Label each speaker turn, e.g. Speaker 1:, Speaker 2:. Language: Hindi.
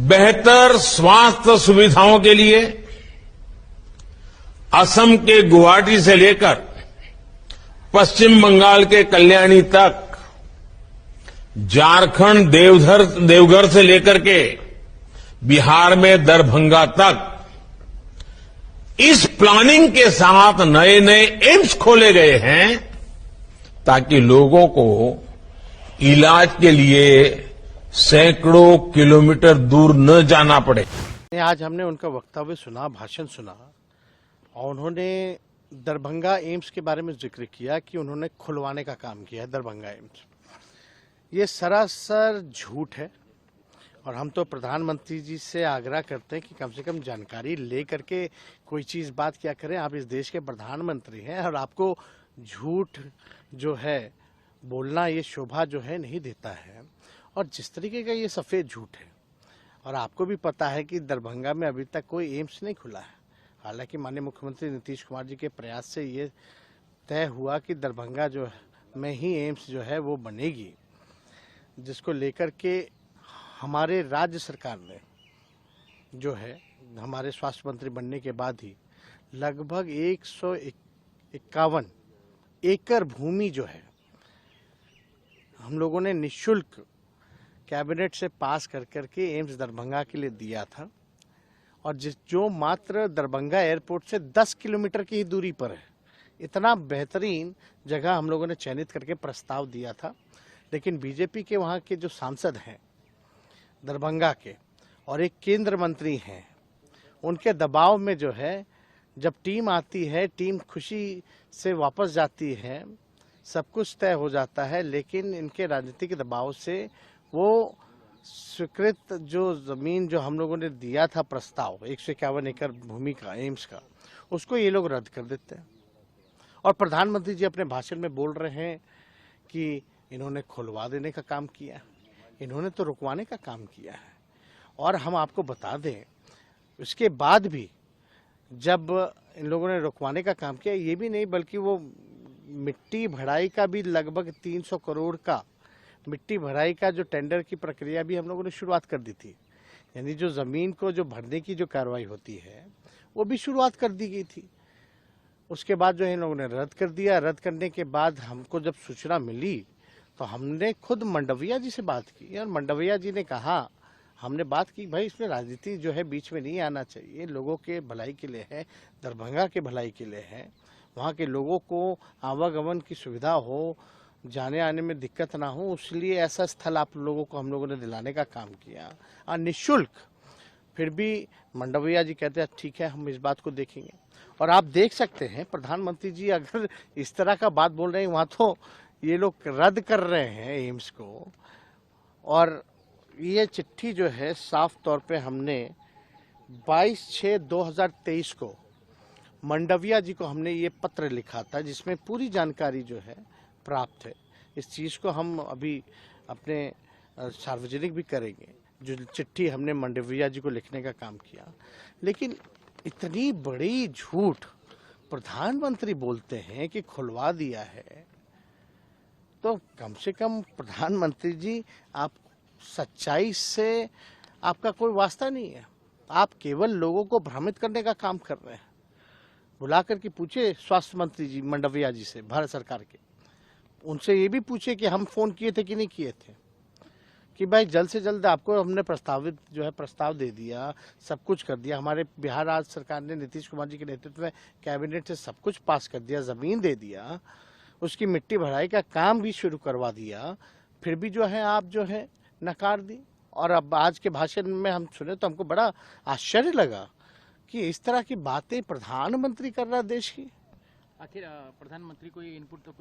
Speaker 1: बेहतर स्वास्थ्य सुविधाओं के लिए असम के गुवाहाटी से लेकर पश्चिम बंगाल के कल्याणी तक, झारखंड देवघर से लेकर के बिहार में दरभंगा तक इस प्लानिंग के साथ नए नए एम्स खोले गए हैं ताकि लोगों को इलाज के लिए सैकड़ों किलोमीटर दूर न जाना पड़े।
Speaker 2: आज हमने उनका वक्तव्य सुना, भाषण सुना, और उन्होंने दरभंगा एम्स के बारे में जिक्र किया कि उन्होंने खुलवाने का काम किया है दरभंगा एम्स। ये सरासर झूठ है और हम तो प्रधानमंत्री जी से आग्रह करते हैं कि कम से कम जानकारी ले करके कोई चीज बात क्या करें। आप इस देश के प्रधानमंत्री हैं और आपको झूठ जो है बोलना, ये शोभा जो है नहीं देता है। और जिस तरीके का ये सफेद झूठ है, और आपको भी पता है कि दरभंगा में अभी तक कोई एम्स नहीं खुला है। हालांकि माननीय मुख्यमंत्री नीतीश कुमार जी के प्रयास से ये तय हुआ कि दरभंगा जो में ही एम्स जो है वो बनेगी, जिसको लेकर के हमारे राज्य सरकार ने जो है हमारे स्वास्थ्य मंत्री बनने के बाद ही लगभग 151 एकड़ भूमि जो है हम लोगों ने निःशुल्क कैबिनेट से पास कर करके एम्स दरभंगा के लिए दिया था, और जो मात्र दरभंगा एयरपोर्ट से 10 किलोमीटर की ही दूरी पर है। इतना बेहतरीन जगह हम लोगों ने चयनित करके प्रस्ताव दिया था, लेकिन बीजेपी के वहाँ के जो सांसद हैं दरभंगा के और एक केंद्र मंत्री हैं, उनके दबाव में जो है जब टीम आती है, टीम खुशी से वापस जाती है, सब कुछ तय हो जाता है, लेकिन इनके राजनीतिक दबाव से वो स्वीकृत जो जमीन जो हम लोगों ने दिया था प्रस्ताव 151 एकड़ भूमि का एम्स का, उसको ये लोग रद्द कर देते हैं। और प्रधानमंत्री जी अपने भाषण में बोल रहे हैं कि इन्होंने खुलवा देने का काम किया है, इन्होंने तो रुकवाने का काम किया है। और हम आपको बता दें, उसके बाद भी जब इन लोगों ने रुकवाने का काम किया, ये भी नहीं बल्कि वो मिट्टी भराई का भी लगभग 300 करोड़ का मिट्टी भराई का जो टेंडर की प्रक्रिया भी हम लोगों ने शुरुआत कर दी थी। यानी जो जमीन को जो भरने की जो कार्रवाई होती है वो भी शुरुआत कर दी गई थी। उसके बाद जो है इन लोगों ने रद्द कर दिया। रद्द करने के बाद हमको जब सूचना मिली तो हमने खुद मंडविया जी से बात की, और मंडविया जी ने कहा, हमने बात की, भाई इसमें राजनीति जो है बीच में नहीं आना चाहिए, लोगों के भलाई के लिए है, दरभंगा के भलाई के लिए है, वहाँ के लोगों को आवागमन की सुविधा हो, जाने आने में दिक्कत ना हो, इसलिए ऐसा स्थल आप लोगों को हम लोगों ने दिलाने का काम किया और निःशुल्क। फिर भी मंडविया जी कहते हैं ठीक है, हम इस बात को देखेंगे। और आप देख सकते हैं प्रधानमंत्री जी अगर इस तरह का बात बोल रहे हैं, वहाँ तो ये लोग रद्द कर रहे हैं एम्स को। और ये चिट्ठी जो है साफ तौर पे हमने 22/6/2023 को मंडविया जी को हमने ये पत्र लिखा था, जिसमें पूरी जानकारी जो है प्राप्त है। इस चीज़ को हम अभी अपने सार्वजनिक भी करेंगे, जो चिट्ठी हमने मंडविया जी को लिखने का काम किया। लेकिन इतनी बड़ी झूठ प्रधानमंत्री बोलते हैं कि खुलवा दिया है, तो कम से कम प्रधानमंत्री जी आप सच्चाई से आपका कोई वास्ता नहीं है। आप केवल लोगों को भ्रमित करने का काम कर रहे हैं। बुलाकर के पूछे स्वास्थ्य मंत्री जी मंडविया जी से, भारत सरकार के, उनसे ये भी पूछे कि हम फोन किए थे कि नहीं किए थे, कि भाई जल्द से जल्द आपको हमने प्रस्ताव दे दिया, सब कुछ कर दिया। हमारे बिहार राज्य सरकार ने नीतीश कुमार जी के नेतृत्व में कैबिनेट से सब कुछ पास कर दिया, जमीन दे दिया, उसकी मिट्टी भराई का काम भी शुरू करवा दिया, फिर भी जो है आप जो है नकार दी। और अब आज के भाषण में हम सुने तो हमको बड़ा आश्चर्य लगा कि इस तरह की बातें प्रधानमंत्री कर रहा देश की।
Speaker 3: आखिर प्रधानमंत्री को ये इनपुट तो